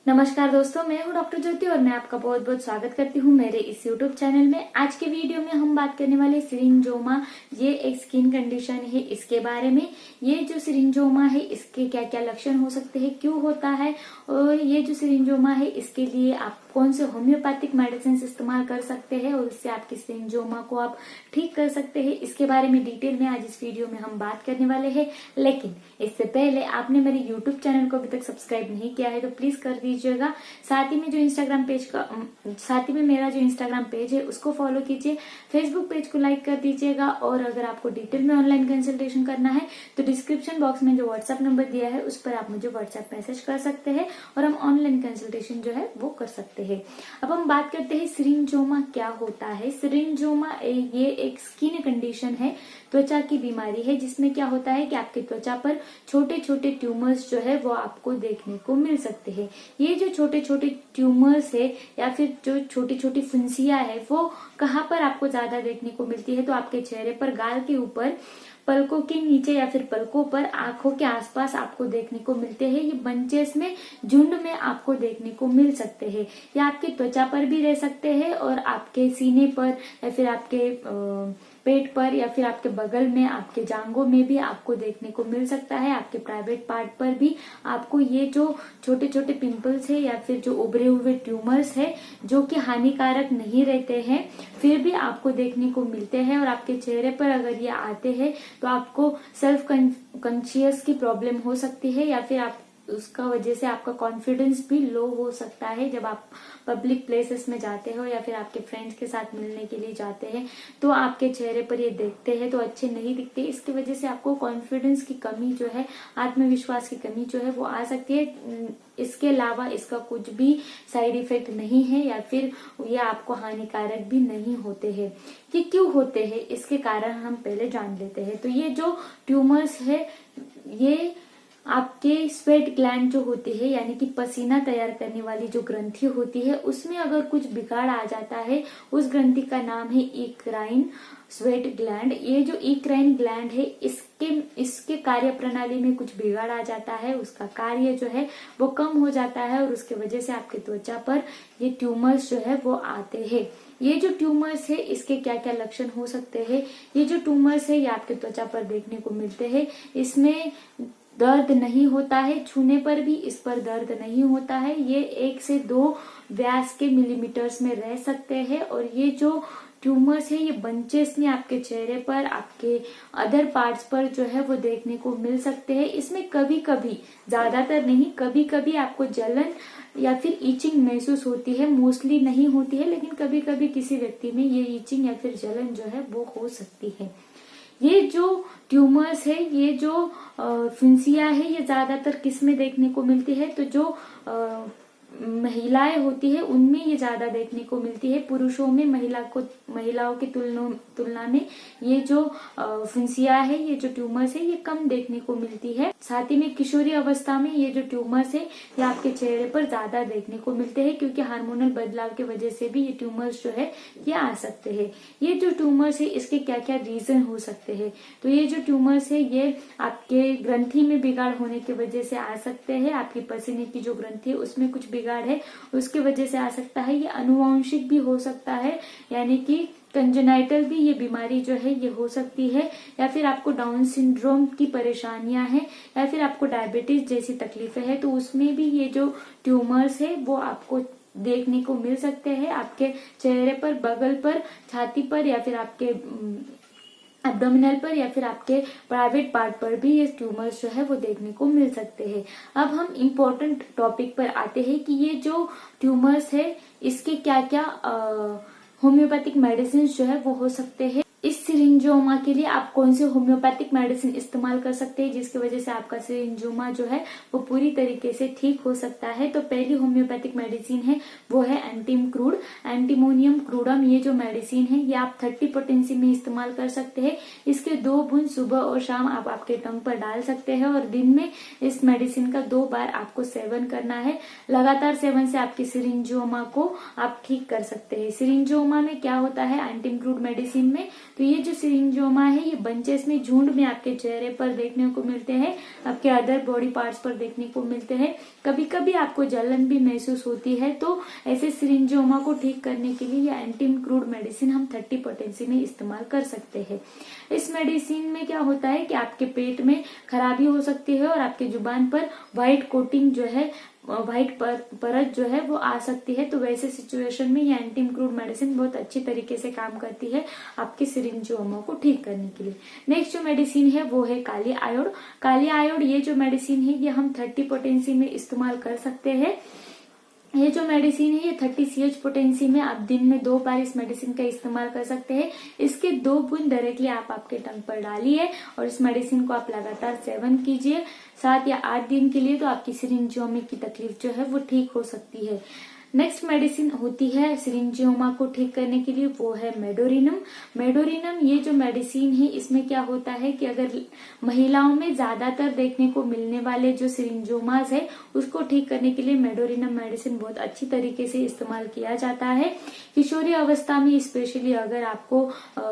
नमस्कार दोस्तों, मैं हूं डॉक्टर ज्योति और मैं आपका बहुत बहुत स्वागत करती हूं मेरे इस यूट्यूब चैनल में। आज के वीडियो में हम बात करने वाले सिरिंजोमा, ये एक स्किन कंडीशन है, इसके बारे में। ये जो सिरिंजोमा है इसके क्या क्या लक्षण हो सकते हैं, क्यों होता है, और ये जो सिरिंजोमा है इसके लिए आप कौन से होम्योपैथिक मेडिसिन इस्तेमाल कर सकते हैं और उससे आपकी सिरिंजोमा को आप ठीक कर सकते हैं, इसके बारे में डिटेल में आज इस वीडियो में हम बात करने वाले हैं। लेकिन इससे पहले आपने मेरे यूट्यूब चैनल को अभी तक सब्सक्राइब नहीं किया है तो प्लीज कर दीजिएगा। साथ ही में मेरा जो इंस्टाग्राम पेज है उसको फॉलो कीजिए, फेसबुक पेज को लाइक कर दीजिएगा। और अगर आपको डिटेल में ऑनलाइन कंसल्टेशन करना है तो डिस्क्रिप्शन बॉक्स में जो व्हाट्सएप नंबर दिया है उस पर आप मुझे व्हाट्सएप मैसेज कर सकते हैं और हम ऑनलाइन कंसल्टेशन जो है वो कर सकते हैं। अब हम बात करते हैं सिरिंजोमा क्या होता है। सिरिंजोमा ये एक स्किन कंडीशन है, त्वचा की बीमारी है, जिसमें क्या होता है कि आपकी त्वचा पर छोटे छोटे ट्यूमर्स जो है वो आपको देखने को मिल सकते हैं। ये जो छोटे छोटे ट्यूमर्स है या फिर जो छोटी छोटी फुंसियां है वो कहाँ पर आपको ज्यादा देखने को मिलती है, तो आपके चेहरे पर, गाल के ऊपर, पलकों के नीचे या फिर पलकों पर, आंखों के आसपास आपको देखने को मिलते हैं। ये बंचेस में, झुंड में आपको देखने को मिल सकते हैं। या आपकी त्वचा पर भी रह सकते हैं और आपके सीने पर या फिर आपके पेट पर या फिर आपके बगल में, आपके जांघों में भी आपको देखने को मिल सकता है। आपके प्राइवेट पार्ट पर भी आपको ये जो छोटे छोटे पिंपल्स है या फिर जो उभरे हुए ट्यूमर्स है जो कि हानिकारक नहीं रहते हैं फिर भी आपको देखने को मिलते हैं। और आपके चेहरे पर अगर ये आते हैं तो आपको सेल्फ कॉन्शियस की प्रॉब्लम हो सकती है या फिर आप उसका वजह से आपका कॉन्फिडेंस भी लो हो सकता है। जब आप पब्लिक प्लेसेस में जाते हो या फिर आपके फ्रेंड्स के साथ मिलने के लिए जाते हैं तो आपके चेहरे पर ये देखते हैं तो अच्छे नहीं दिखते। इसकी वजह से आपको कॉन्फिडेंस की कमी जो है, आत्मविश्वास की कमी जो है वो आ सकती है। इसके अलावा इसका कुछ भी साइड इफेक्ट नहीं है या फिर ये आपको हानिकारक भी नहीं होते हैं। कि क्यों होते हैं इसके कारण हम पहले जान लेते हैं। तो ये जो ट्यूमर्स है ये आपके स्वेट ग्लैंड जो होती है, यानी कि पसीना तैयार करने वाली जो ग्रंथि होती है, उसमें अगर कुछ बिगाड़ आ जाता है, उस ग्रंथि का नाम है इक्राइन स्वेट ग्लैंड। ये जो इक्राइन ग्लैंड है इसके कार्य प्रणाली में कुछ बिगाड़ आ जाता है, उसका कार्य जो है वो कम हो जाता है और उसके वजह से आपके त्वचा पर ये ट्यूमर्स जो है वो आते हैं। ये जो ट्यूमर्स है इसके क्या क्या लक्षण हो सकते हैं। ये जो ट्यूमर्स है ये आपके त्वचा पर देखने को मिलते हैं। इसमें दर्द नहीं होता है, छूने पर भी इस पर दर्द नहीं होता है। ये 1 से 2 व्यास के मिलीमीटर्स में रह सकते हैं। और ये जो ट्यूमर्स है ये बंचेस में आपके चेहरे पर, आपके अदर पार्ट्स पर जो है वो देखने को मिल सकते हैं। इसमें कभी कभी, ज्यादातर नहीं, कभी कभी आपको जलन या फिर ईचिंग महसूस होती है। मोस्टली नहीं होती है लेकिन कभी कभी किसी व्यक्ति में ये ईचिंग या फिर जलन जो है वो हो सकती है। ये जो ट्यूमर्स है, ये जो फुंसिया है, ये ज्यादातर किस में देखने को मिलती है, तो जो महिलाएं होती है उनमें ये ज्यादा देखने को मिलती है। पुरुषों में महिलाओं की तुलना में ये जो फुंसिया है, ये जो ट्यूमर्स है, ये कम देखने को मिलती है। साथ ही में किशोरी अवस्था में ये जो ट्यूमर्स है ये आपके चेहरे पर ज्यादा देखने को मिलते हैं, क्योंकि हार्मोनल बदलाव की वजह से भी ये ट्यूमर्स जो है ये आ सकते हैं। ये जो ट्यूमर्स है इसके क्या क्या रीजन हो सकते हैं, तो ये जो ट्यूमर्स है ये आपके ग्रंथि में बिगाड़ होने की वजह से आ सकते हैं। आपकी पसीने की जो ग्रंथि है उसमें कुछ बिगाड़ है उसकी वजह से आ सकता है। ये अनुवांशिक भी हो सकता है, यानी कि कंजेनाइटल भी ये बीमारी जो है ये हो सकती है। या फिर आपको डाउन सिंड्रोम की परेशानियां हैं या फिर आपको डायबिटीज जैसी तकलीफें हैं तो उसमें भी ये जो ट्यूमर्स है वो आपको देखने को मिल सकते हैं। आपके चेहरे पर, बगल पर, छाती पर या फिर आपके एब्डोमिनल पर या फिर आपके प्राइवेट पार्ट पर भी ये ट्यूमर्स जो है वो देखने को मिल सकते हैं। अब हम इम्पोर्टेंट टॉपिक पर आते हैं कि ये जो ट्यूमर्स है इसके क्या क्या होम्योपैथिक मेडिसिन जो है वो हो सकते हैं। इस सिरिंजोमा के लिए आप कौन से होम्योपैथिक मेडिसिन इस्तेमाल कर सकते हैं जिसकी वजह से आपका सिरिंजोमा जो है वो पूरी तरीके से ठीक हो सकता है। तो पहली होम्योपैथिक मेडिसिन है वो है एंटीम क्रूड, एंटीमोनियम क्रूडम। ये जो मेडिसिन है ये आप 30 पोटेंसी में इस्तेमाल कर सकते हैं। इसके 2 बूंद सुबह और शाम आप आपके टंग पर डाल सकते हैं और दिन में इस मेडिसिन का 2 बार आपको सेवन करना है। लगातार सेवन से आपकी सिरिंजोमा को आप ठीक कर सकते हैं। सिरिंजोमा में क्या होता है, एंटीम क्रूड मेडिसिन में तो ये जो सिरिंजोमा है ये बंचेस में, झुंड में आपके चेहरे पर देखने को मिलते हैं, आपके अदर बॉडी पार्ट्स पर देखने को मिलते हैं। कभी कभी आपको जलन भी महसूस होती है, तो ऐसे सिरिंजोमा को ठीक करने के लिए ये एंटी-क्रूड मेडिसिन हम 30 पोटेंसी में इस्तेमाल कर सकते हैं। इस मेडिसिन में क्या होता है कि आपके पेट में खराबी हो सकती है और आपके जुबान पर व्हाइट कोटिंग जो है, व्हाइट परत जो है वो आ सकती है। तो वैसे सिचुएशन में ये एंटी-क्रूड मेडिसिन बहुत अच्छी तरीके से काम करती है आपके सिरिंजोमा को ठीक करने के लिए। नेक्स्ट जो मेडिसिन है वो है काली आयोड। काली आयोड ये जो मेडिसिन है ये हम 30 पोटेंसी में इस्तेमाल कर सकते हैं। ये जो मेडिसिन है ये 30 CH पोटेंसी में आप दिन में 2 बार इस मेडिसिन का इस्तेमाल कर सकते हैं। इसके 2 बूंद डायरेक्टली आप आपके टंग पर डालिए और इस मेडिसिन को आप लगातार सेवन कीजिए 7 या 8 दिन के लिए, तो आपकी सिरिंजोमा की तकलीफ जो है वो ठीक हो सकती है। नेक्स्ट मेडिसिन होती है सिरिंजोमा को ठीक करने के लिए, वो है मेडोरिनम। मेडोरिनम ये जो मेडिसिन है इसमें क्या होता है कि अगर महिलाओं में ज्यादातर देखने को मिलने वाले जो सिरिंजोमास है उसको ठीक करने के लिए मेडोरिनम मेडिसिन बहुत अच्छी तरीके से इस्तेमाल किया जाता है। किशोरी अवस्था में स्पेशली अगर आपको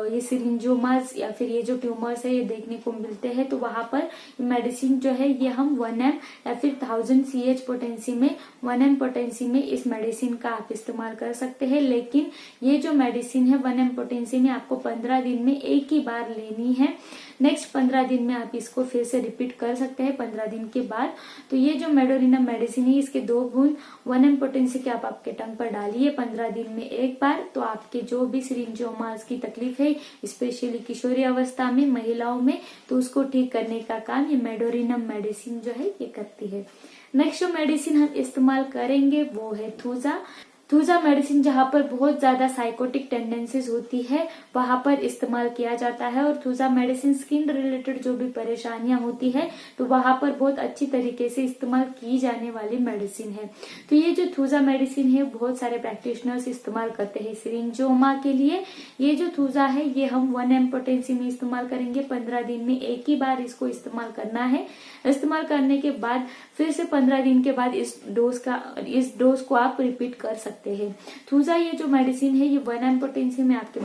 ये सिरिंजोमास या फिर ये जो ट्यूमर्स है ये देखने को मिलते हैं, तो वहां पर मेडिसिन जो है ये हम 1 m या फिर 1000 CH पोटेंसी में 1 m पोटेंसी में इस मेडिसिन का आप इस्तेमाल कर सकते हैं। लेकिन ये जो मेडिसिन है 1 m पोटेंसी में आपको 15 दिन में एक ही बार लेनी है। नेक्स्ट 15 दिन में आप इसको फिर से रिपीट कर सकते हैं 15 दिन के बाद। तो ये जो मेडोरिनम मेडिसिन है इसके 2 बूंद 1 m पोटेंसी के आप आपके टंग पर डालिए 15 दिन में एक बार, तो आपके जो भी सिरिंजोमास की तकलीफ है स्पेशली किशोरी अवस्था में महिलाओं में, तो उसको ठीक करने का काम ये मेडोरिनम मेडिसिन जो है ये करती है। नेक्स्ट जो मेडिसिन हम इस्तेमाल करेंगे वो है थूजा। थूजा मेडिसिन जहाँ पर बहुत ज्यादा साइकोटिक टेंडेंसीज होती है वहां पर इस्तेमाल किया जाता है, और थूजा मेडिसिन स्किन रिलेटेड जो भी परेशानियां होती है तो वहां पर बहुत अच्छी तरीके से इस्तेमाल की जाने वाली मेडिसिन है। तो ये जो थूजा मेडिसिन है बहुत सारे प्रैक्टिशनर्स इस्तेमाल करते हैं सिरिंजोमा के लिए। ये जो थूजा है ये हम 1 m पोटेंसी में इस्तेमाल करेंगे, 15 दिन में एक ही बार इसको इस्तेमाल करना है। इस्तेमाल करने के बाद फिर से 15 दिन के बाद इस डोज को आप रिपीट कर सकते हैं। थूजा ये जो मेडिसिन है ये 1 m पोटेंसी में आपके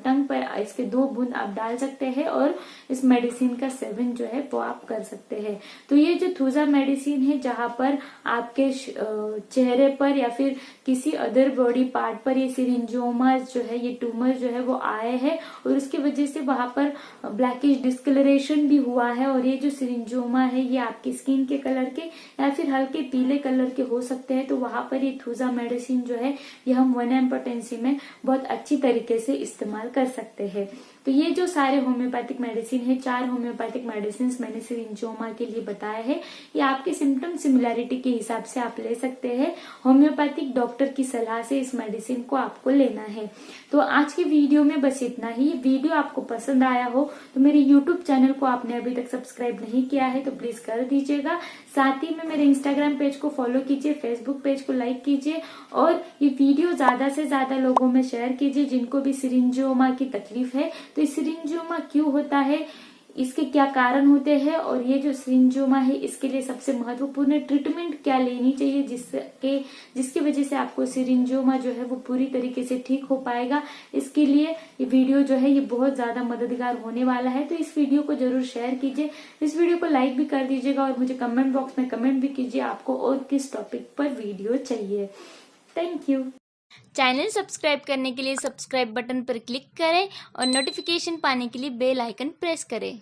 टंग पर इसके 2 बूंद आप डाल सकते हैं और इस मेडिसिन का सेवन जो है वो आप कर सकते हैं। तो ये जो थूजा मेडिसिन है जहाँ पर आपके चेहरे पर या फिर किसी अदर बॉडी पार्ट पर ये सिरिंजोमा जो है ये ट्यूमर जो है वो आए हैं और उसकी वजह से वहां पर ब्लैकिश डिस्कलरेशन भी हुआ है, और ये जो सिरिंजोमा है ये आपकी स्किन के कलर के या फिर हल्के पीले कलर के हो सकते हैं। तो वहां पर ये थूजा मेडिसिन जो है ये हम 1 m पोटेंसी में बहुत अच्छी तरीके से इस्तेमाल कर सकते हैं। तो ये जो सारे होम्योपैथिक मेडिसिन है, 4 होम्योपैथिक मेडिसिन मैंने सिरिंजोमा के लिए बताया है, ये आपके सिम्टम सिमिलैरिटी के हिसाब से आप ले सकते हैं। होम्योपैथिक डॉक्टर की सलाह से इस मेडिसिन को आपको लेना है। तो आज की वीडियो में बस इतना ही। वीडियो आपको पसंद आया हो तो मेरे यूट्यूब चैनल को आपने अभी तक सब्सक्राइब नहीं किया है तो प्लीज कर दीजिएगा। साथ ही में मेरे इंस्टाग्राम पेज को फॉलो कीजिए, फेसबुक पेज को लाइक कीजिए और ये वीडियो ज्यादा से ज्यादा लोगों में शेयर कीजिए जिनको भी सिरिंजोमा की तकलीफ है। तो सिरिंजोमा क्यों होता है, इसके क्या कारण होते हैं, और ये जो सिरिंजोमा है इसके लिए सबसे महत्वपूर्ण ट्रीटमेंट क्या लेनी चाहिए जिसकी वजह से आपको सिरिंजोमा जो है वो पूरी तरीके से ठीक हो पाएगा। इसके लिए ये वीडियो जो है ये बहुत ज्यादा मददगार होने वाला है। तो इस वीडियो को जरूर शेयर कीजिए, इस वीडियो को लाइक भी कर दीजिएगा और मुझे कमेंट बॉक्स में कमेंट भी कीजिए आपको और किस टॉपिक पर वीडियो चाहिए। Thank you. चैनल सब्सक्राइब करने के लिए सब्सक्राइब बटन पर क्लिक करें और नोटिफिकेशन पाने के लिए बेल आइकन प्रेस करें।